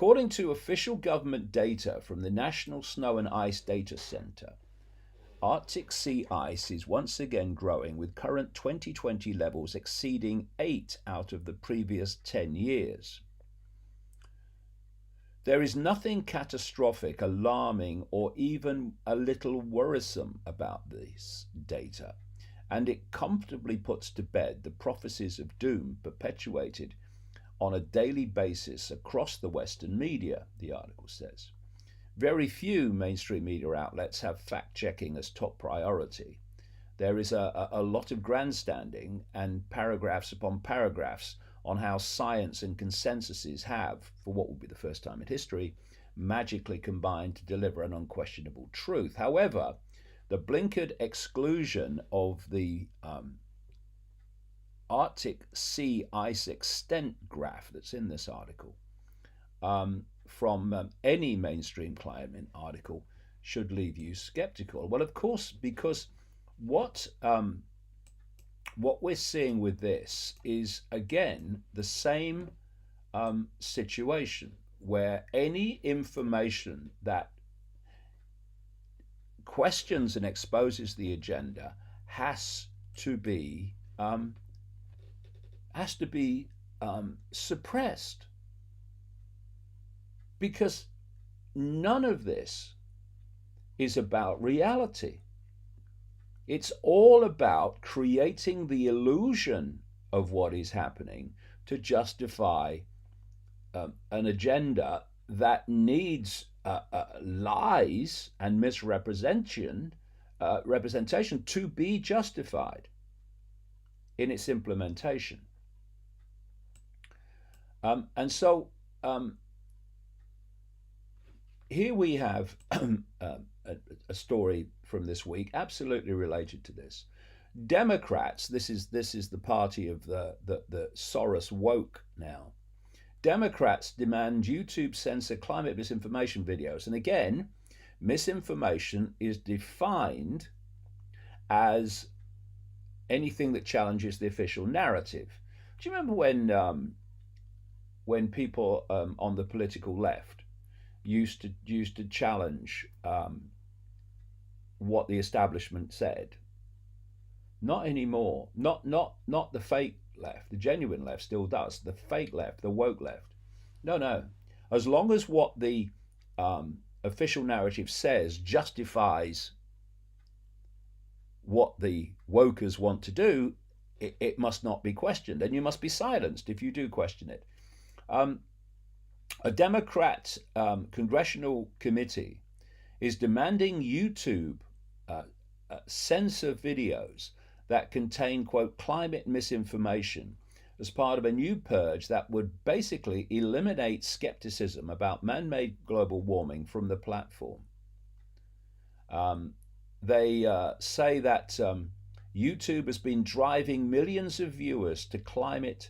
According to official government data from the National Snow and Ice Data Center, Arctic sea ice is once again growing, with current 2020 levels exceeding 8 out of the previous 10 years. There is nothing catastrophic, alarming, or even a little worrisome about this data, and it comfortably puts to bed the prophecies of doom perpetuated on a daily basis across the Western media, the article says. Very few mainstream media outlets have fact-checking as top priority. There is a lot of grandstanding and paragraphs upon paragraphs on how science and consensuses have, for what will be the first time in history, magically combined to deliver an unquestionable truth. However, the blinkered exclusion of the Arctic sea ice extent graph that's in this article from any mainstream climate article should leave you skeptical. Well, of course, because what we're seeing with this is, again, the same situation where any information that questions and exposes the agenda has to be suppressed, because none of this is about reality. It's all about creating the illusion of what is happening to justify an agenda that needs lies and misrepresentation representation to be justified in its implementation. And so here we have a story from this week absolutely related to this. Democrats, this is the party of the Soros woke now. Democrats demand YouTube censor climate misinformation videos. And again, misinformation is defined as anything that challenges the official narrative. Do you remember when people on the political left used to challenge what the establishment said? Not anymore. Not the fake left. The genuine left still does. The fake left, the woke left. No. As long as what the official narrative says justifies what the wokers want to do, it must not be questioned, and you must be silenced if you do question it. A Democrat congressional committee is demanding YouTube censor videos that contain, quote, climate misinformation as part of a new purge that would basically eliminate skepticism about man-made global warming from the platform. They say that YouTube has been driving millions of viewers to climate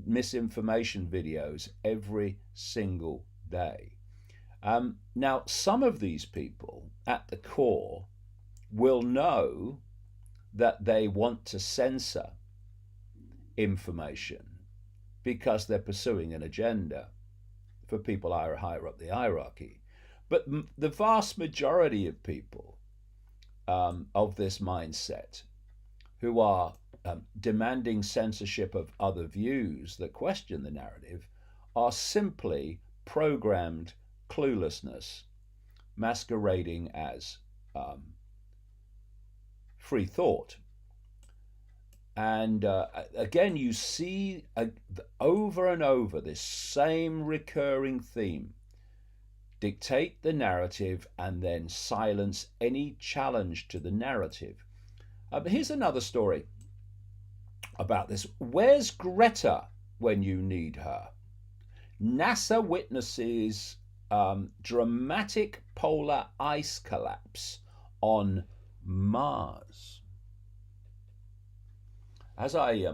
misinformation videos every single day. Now, some of these people at the core will know that they want to censor information because they're pursuing an agenda for people higher up the hierarchy. But the vast majority of people of this mindset who are demanding censorship of other views that question the narrative are simply programmed cluelessness masquerading as free thought. And again, you see over and over this same recurring theme: dictate the narrative and then silence any challenge to the narrative. Here's another story about this. Where's Greta when you need her? NASA witnesses dramatic polar ice collapse on Mars. As I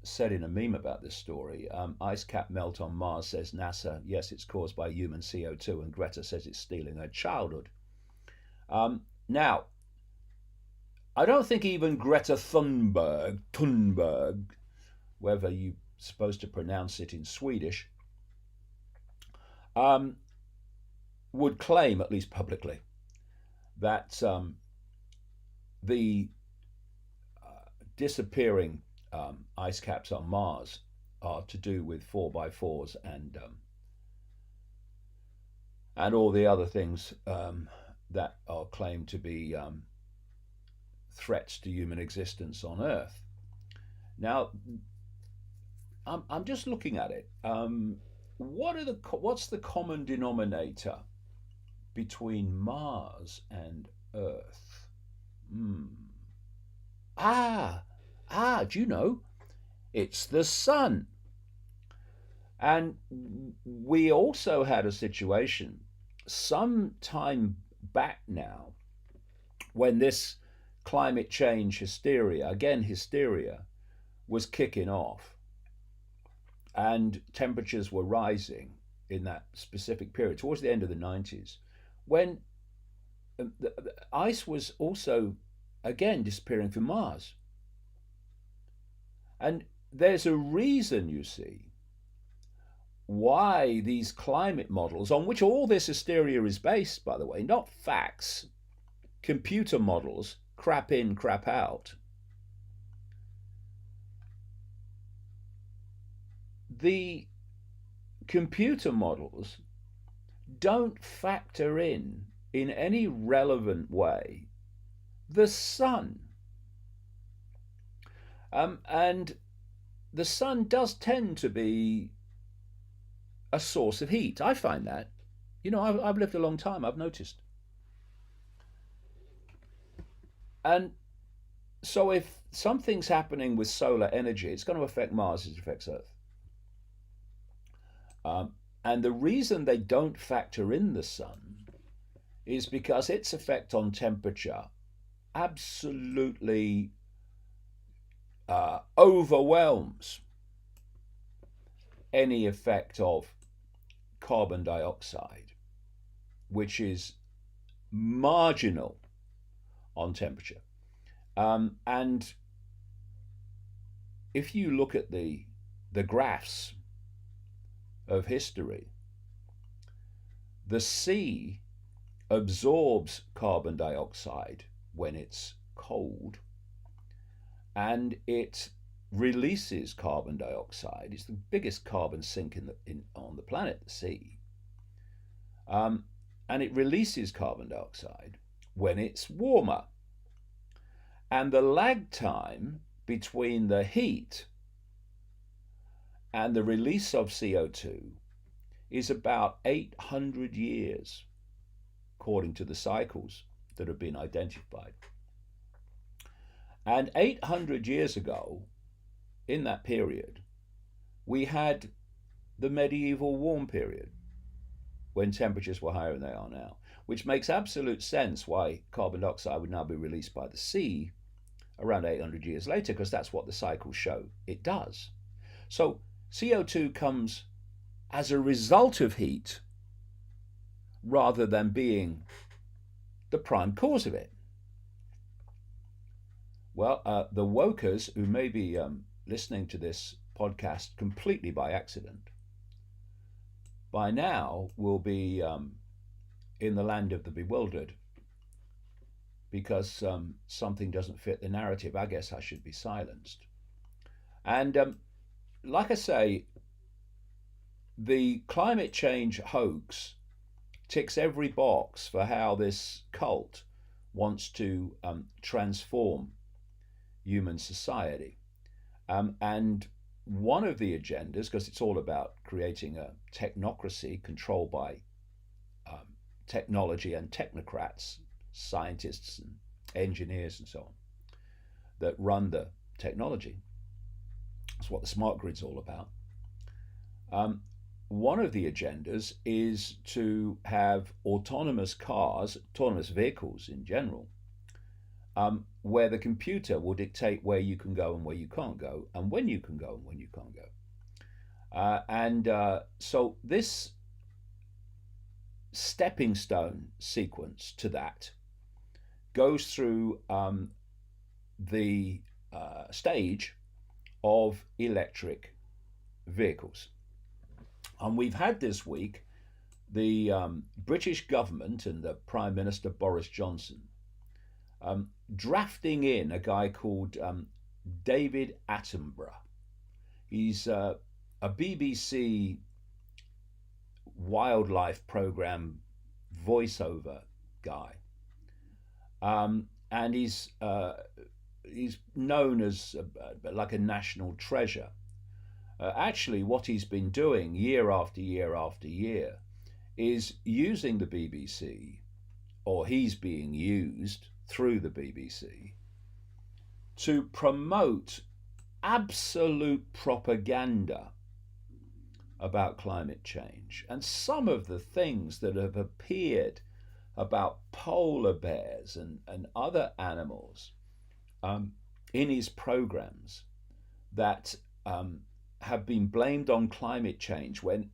said in a meme about this story, ice cap melt on Mars, says NASA. Yes, it's caused by human CO2, and Greta says it's stealing her childhood. Now, I don't think even Greta Thunberg, whether you're supposed to pronounce it in Swedish, um, would claim, at least publicly, that the disappearing ice caps on Mars are to do with 4x4s and all the other things that are claimed to be threats to human existence on Earth. Now, I'm just looking at it. What's the common denominator between Mars and Earth? Hmm. Ah, do you know? It's the sun. And we also had a situation some time back now when this climate change hysteria, again hysteria, was kicking off and temperatures were rising in that specific period towards the end of the 90s when the ice was also again disappearing from Mars. And there's a reason, you see, why these climate models, on which all this hysteria is based, by the way, not facts, computer models, crap in, crap out. The computer models don't factor in any relevant way the sun. And the sun does tend to be a source of heat. I find that. You know, I've lived a long time, I've noticed. And so if something's happening with solar energy, it's going to affect Mars as it affects Earth. And the reason they don't factor in the sun is because its effect on temperature absolutely overwhelms any effect of carbon dioxide, which is marginal on temperature. And if you look at the graphs of history, the sea absorbs carbon dioxide when it's cold, and it releases carbon dioxide. It's the biggest carbon sink on the planet, the sea. And it releases carbon dioxide when it's warmer. And the lag time between the heat and the release of CO2 is about 800 years, according to the cycles that have been identified. And 800 years ago, in that period, we had the medieval warm period when temperatures were higher than they are now, which makes absolute sense why carbon dioxide would now be released by the sea around 800 years later, because that's what the cycles show it does. So CO2 comes as a result of heat rather than being the prime cause of it. Well, the wokers who may be listening to this podcast completely by accident, by now will be in the land of the bewildered because something doesn't fit the narrative. I guess I should be silenced. And like I say, the climate change hoax ticks every box for how this cult wants to transform human society. And one of the agendas, because it's all about creating a technocracy controlled by technology and technocrats, scientists and engineers and so on, that run the technology. That's what the smart grid's all about. One of the agendas is to have autonomous cars, autonomous vehicles in general, where the computer will dictate where you can go and where you can't go, and when you can go and when you can't go. So this stepping stone sequence to that goes through the stage of electric vehicles. And we've had this week the British government and the Prime Minister Boris Johnson drafting in a guy called David Attenborough. He's a BBC wildlife program voiceover guy, and he's known as like a national treasure. Actually, what he's been doing year after year after year is using the BBC, or he's being used through the BBC, to promote absolute propaganda about climate change. And some of the things that have appeared about polar bears and other animals in his programs that have been blamed on climate change, when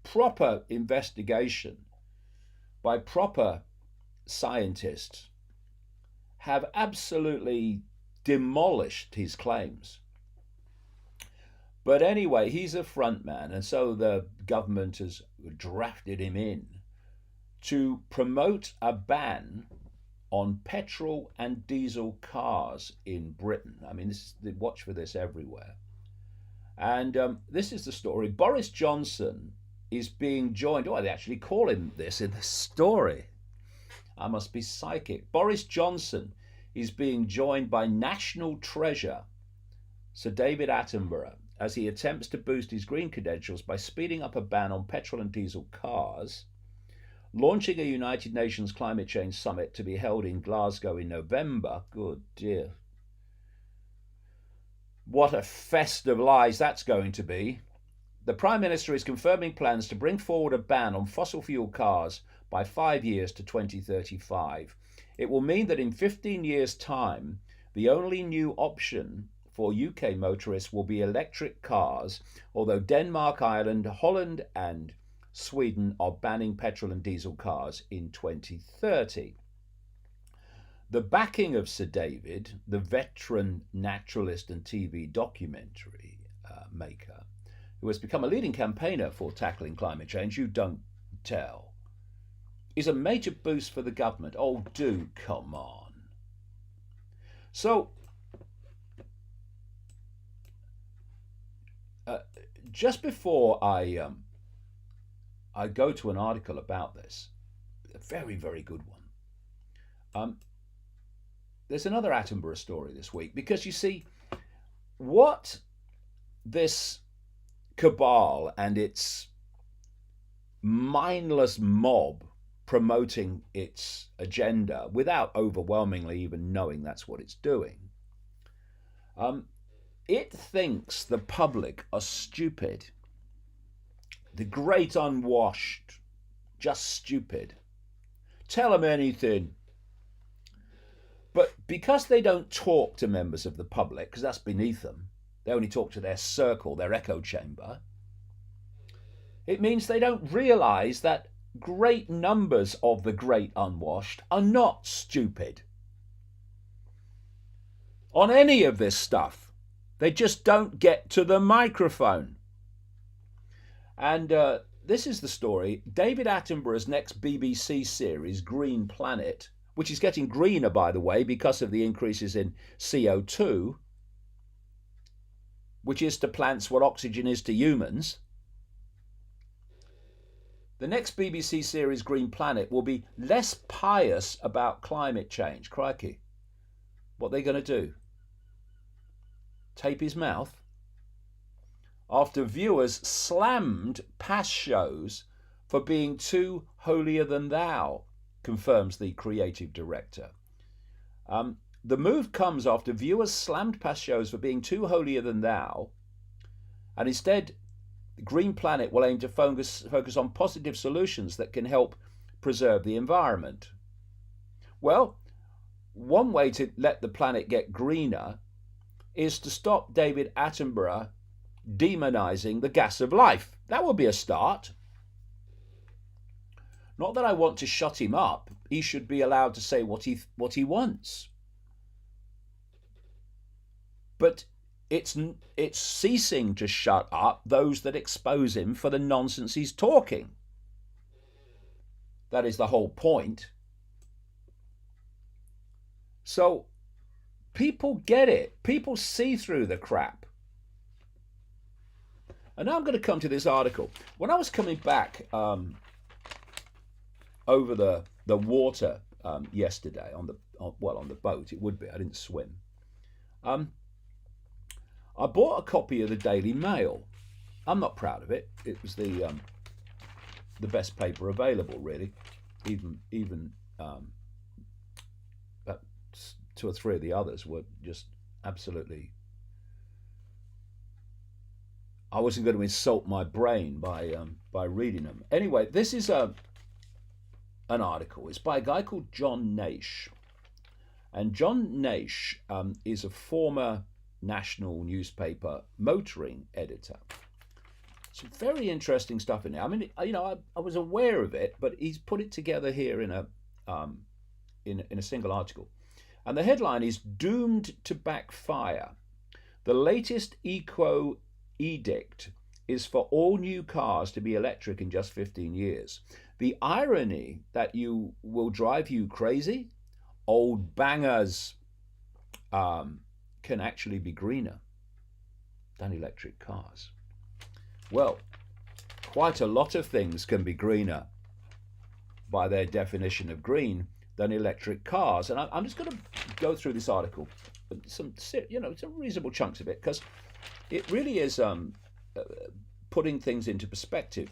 proper investigation by proper scientists have absolutely demolished his claims. But anyway, he's a front man, and so the government has drafted him in to promote a ban on petrol and diesel cars in Britain. I mean, watch for this everywhere. And this is the story. Boris Johnson is being joined. Oh, they actually call him this in the story. I must be psychic. Boris Johnson is being joined by national treasure Sir David Attenborough as he attempts to boost his green credentials by speeding up a ban on petrol and diesel cars, launching a United Nations climate change summit to be held in Glasgow in November. Good dear. What a fest of lies that's going to be. The Prime Minister is confirming plans to bring forward a ban on fossil fuel cars by 5 years to 2035. It will mean that in 15 years' time, the only new option for UK motorists will be electric cars, although Denmark, Ireland, Holland and Sweden are banning petrol and diesel cars in 2030. The backing of Sir David, the veteran naturalist and TV documentary maker, who has become a leading campaigner for tackling climate change, you don't tell, is a major boost for the government. Oh, do come on. So, just before I go to an article about this, a very, very good one, there's another Attenborough story this week, because you see, what this cabal and its mindless mob promoting its agenda without overwhelmingly even knowing that's what it's doing, it thinks the public are stupid. The great unwashed, just stupid. Tell them anything. But because they don't talk to members of the public, because that's beneath them, they only talk to their circle, their echo chamber, it means they don't realise that great numbers of the great unwashed are not stupid on any of this stuff. They just don't get to the microphone. And this is the story. David Attenborough's next BBC series, Green Planet, which is getting greener, by the way, because of the increases in CO2, which is to plants what oxygen is to humans. The next BBC series, Green Planet, will be less pious about climate change. Crikey. What are they going to do? Tape his mouth? After viewers slammed past shows for being too holier than thou, confirms the creative director. The move comes after viewers slammed past shows for being too holier than thou, and instead Green Planet will aim to focus on positive solutions that can help preserve the environment. Well, one way to let the planet get greener is to stop David Attenborough demonising the gas of life. That would be a start. Not that I want to shut him up. He should be allowed to say what he wants. But it's ceasing to shut up those that expose him for the nonsense he's talking. That is the whole point. So people get it. People see through the crap. And now I'm going to come to this article. When I was coming back over the water yesterday on the boat, it would be. I didn't swim. Um, I bought a copy of the Daily Mail. I'm not proud of it. It was the best paper available, really. Even about two or three of the others were just absolutely. I wasn't going to insult my brain by reading them. Anyway, this is an article. It's by a guy called John Nash, and John Nash is a former national newspaper motoring editor. Some very interesting stuff in there. I mean, I was aware of it, but he's put it together here in a single article. And the headline is "Doomed to Backfire. The latest eco edict is for all new cars to be electric in just 15 years. The irony that you will drive you crazy. Old bangers can actually be greener than electric cars." Well, quite a lot of things can be greener by their definition of green than electric cars. And I'm just going to go through this article, some reasonable chunks of it, because it really is putting things into perspective.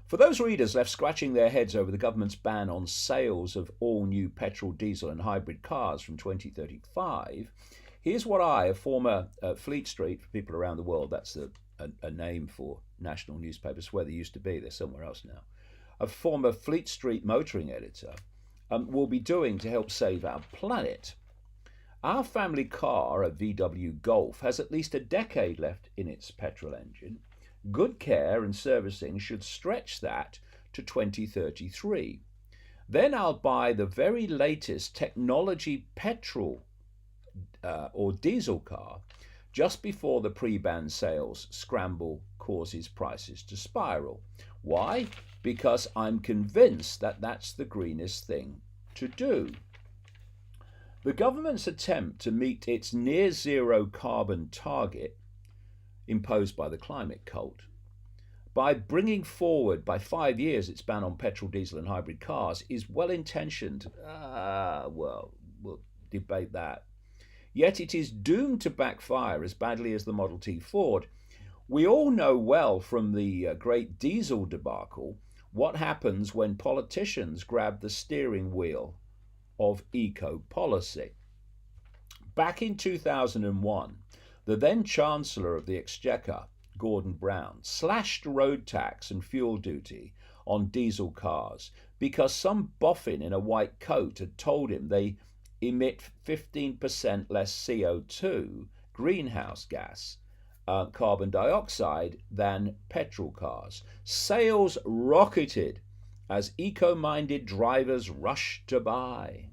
For those readers left scratching their heads over the government's ban on sales of all new petrol, diesel and hybrid cars from 2035, here's what I, a former Fleet Street, for people around the world, that's a name for national newspapers, where they used to be, they're somewhere else now, a former Fleet Street motoring editor, will be doing to help save our planet. Our family car, a VW Golf, has at least a decade left in its petrol engine. Good care and servicing should stretch that to 2033. Then I'll buy the very latest technology petrol or diesel car just before the pre-ban sales scramble causes prices to spiral. Why? Because I'm convinced that that's the greenest thing to do. The government's attempt to meet its near zero carbon target imposed by the climate cult by bringing forward by 5 years its ban on petrol, diesel and hybrid cars is well intentioned. Well, we'll debate that. Yet it is doomed to backfire as badly as the Model T Ford. We all know well from the great diesel debacle what happens when politicians grab the steering wheel of eco policy. Back in 2001, the then Chancellor of the Exchequer, Gordon Brown, slashed road tax and fuel duty on diesel cars because some boffin in a white coat had told him they emit 15% less CO2, greenhouse gas, carbon dioxide, than petrol cars. Sales rocketed as eco-minded drivers rushed to buy.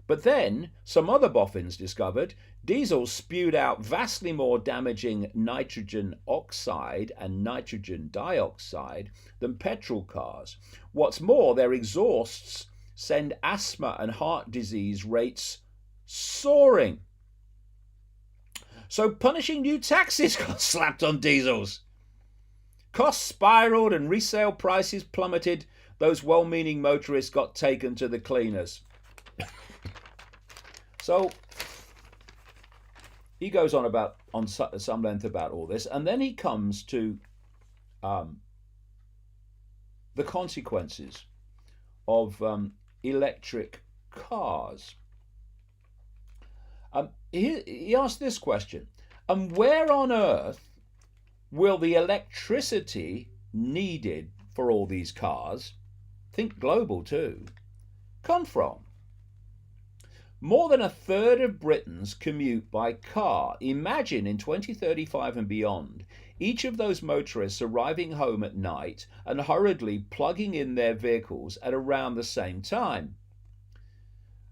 But then some other boffins discovered diesel spewed out vastly more damaging nitrogen oxide and nitrogen dioxide than petrol cars. What's more, their exhausts send asthma and heart disease rates soaring. So punishing new taxes got slapped on diesels. Costs spiraled and resale prices plummeted. Those well-meaning motorists got taken to the cleaners. So he goes on some length about all this, and then he comes to the consequences of electric cars. He asked this question: and where on earth will the electricity needed for all these cars, think global too, come from? More than a third of Britons commute by car. Imagine in 2035 and beyond, each of those motorists arriving home at night and hurriedly plugging in their vehicles at around the same time.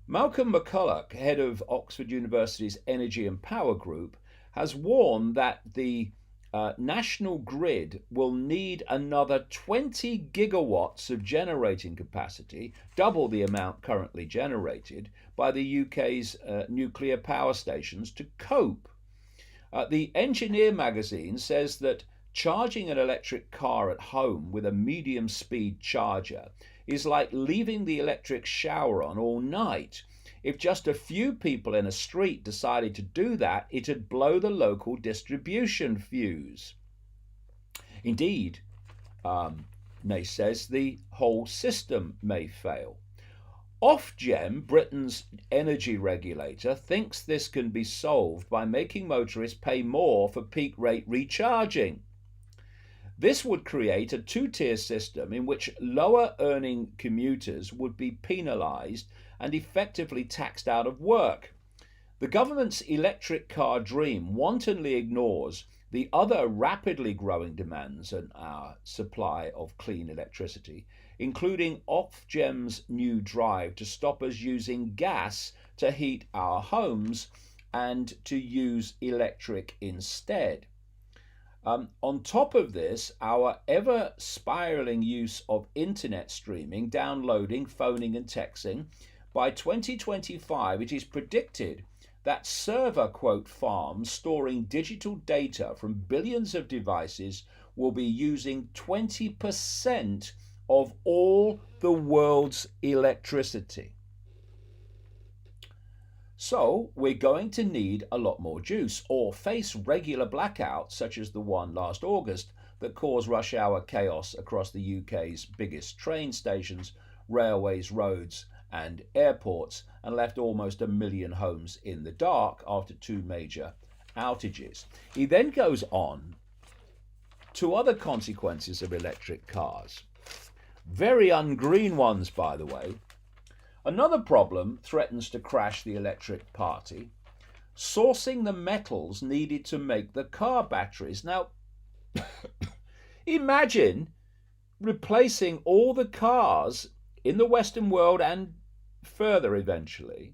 Malcolm McCulloch, head of Oxford University's Energy and Power Group, has warned that the national grid will need another 20 gigawatts of generating capacity, double the amount currently generated by the UK's nuclear power stations, to cope. The Engineer magazine says that charging an electric car at home with a medium speed charger is like leaving the electric shower on all night. If just a few people in a street decided to do that, it'd blow the local distribution fuse. Indeed, Ney says, the whole system may fail. Ofgem, Britain's energy regulator, thinks this can be solved by making motorists pay more for peak rate recharging. This would create a two-tier system in which lower-earning commuters would be penalised and effectively taxed out of work. The government's electric car dream wantonly ignores the other rapidly growing demands on our supply of clean electricity, including Ofgem's new drive to stop us using gas to heat our homes and to use electric instead. On top of this, our ever spiraling use of internet streaming, downloading, phoning, and texting, by 2025 it is predicted that server farms storing digital data from billions of devices will be using 20% of all the world's electricity. So we're going to need a lot more juice, or face regular blackouts such as the one last August that caused rush hour chaos across the UK's biggest train stations, railways, roads and airports, and left almost 1 million homes in the dark after 2 major outages. He then goes on to other consequences of electric cars. Very ungreen ones, by the way. Another problem threatens to crash the electric party: sourcing the metals needed to make the car batteries. Now, imagine replacing all the cars in the Western world and further eventually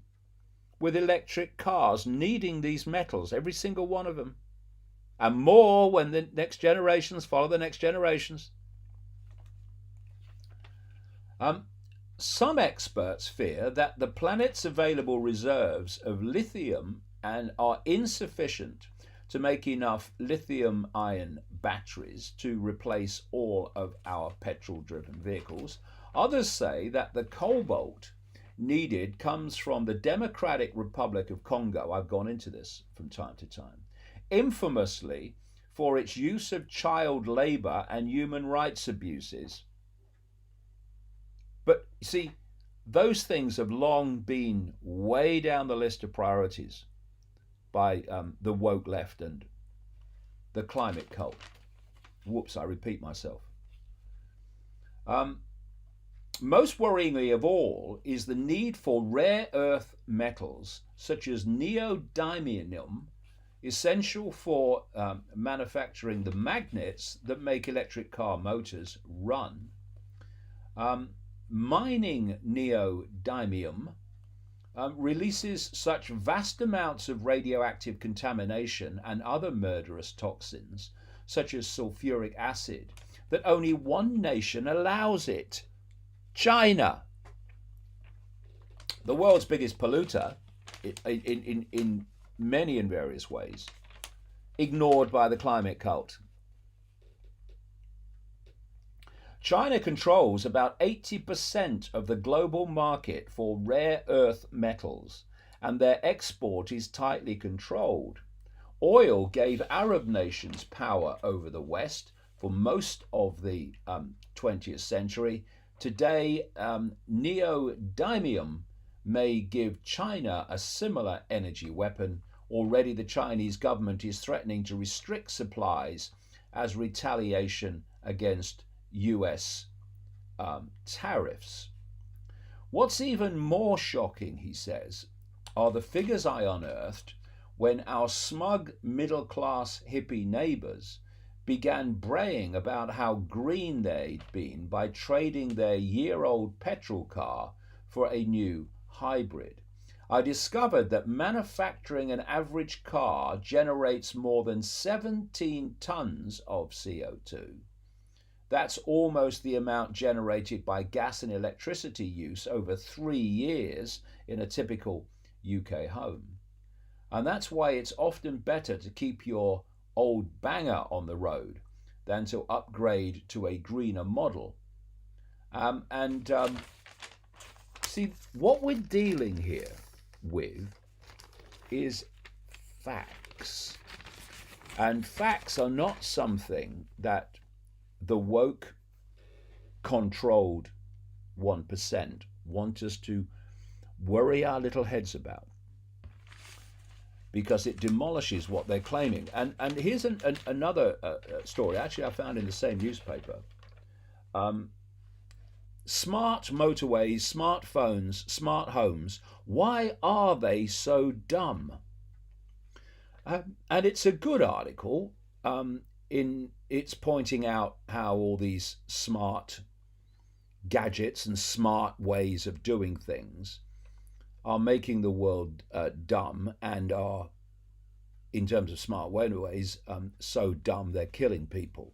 with electric cars needing these metals, every single one of them, and more when the next generations follow the next generations. Some experts fear that the planet's available reserves of lithium are insufficient to make enough lithium-ion batteries to replace all of our petrol-driven vehicles. Others say that the cobalt needed comes from the Democratic Republic of Congo. I've gone into this from time to time, infamously for its use of child labour and human rights abuses. But see, those things have long been way down the list of priorities by the woke left and the climate cult. Whoops, I repeat myself. Most worryingly of all is the need for rare earth metals such as neodymium, essential for manufacturing the magnets that make electric car motors run. Mining neodymium releases such vast amounts of radioactive contamination and other murderous toxins, such as sulfuric acid, that only one nation allows it: China. The world's biggest polluter in many and various ways, ignored by the climate cult. China controls about 80% of the global market for rare earth metals, and their export is tightly controlled. Oil gave Arab nations power over the West for most of the 20th century. Today, neodymium may give China a similar energy weapon. Already the Chinese government is threatening to restrict supplies as retaliation against US tariffs. What's even more shocking, he says, are the figures I unearthed when our smug middle-class hippie neighbours began braying about how green they'd been by trading their year-old petrol car for a new hybrid. I discovered that manufacturing an average car generates more than 17 tons of CO2. That's almost the amount generated by gas and electricity use over 3 years in a typical UK home. And that's why it's often better to keep your old banger on the road than to upgrade to a greener model. See, what we're dealing here with is facts. And facts are not something that the woke controlled 1% want us to worry our little heads about, because it demolishes what they're claiming. And here's another story, actually I found in the same newspaper. Smart motorways, smartphones, smart homes, why are they so dumb? And it's a good article. It's pointing out how all these smart gadgets and smart ways of doing things are making the world dumb, and are, in terms of smart ways, so dumb they're killing people.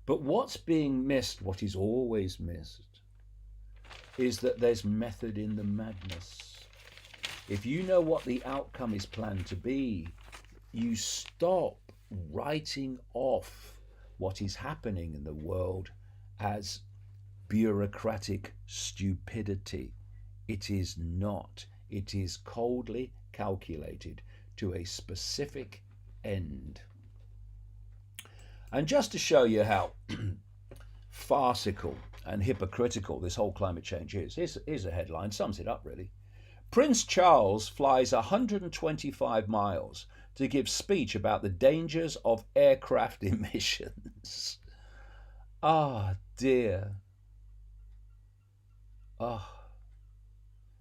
But what's being missed, what is always missed, is that there's method in the madness. If you know what the outcome is planned to be, you stop writing off what is happening in the world as bureaucratic stupidity. It is not. It is coldly calculated to a specific end. And just to show you how farcical and hypocritical this whole climate change is, here's a headline, sums it up really. Prince Charles flies 125 miles to give speech about the dangers of aircraft emissions. Ah, dear.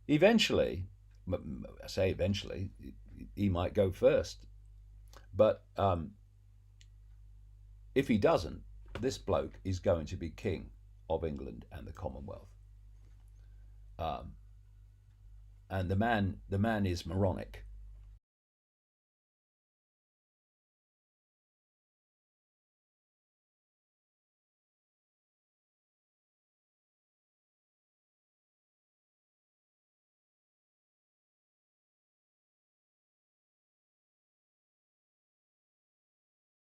Eventually, I say eventually, he might go first. But if he doesn't, this bloke is going to be king of England and the Commonwealth. And the man is moronic.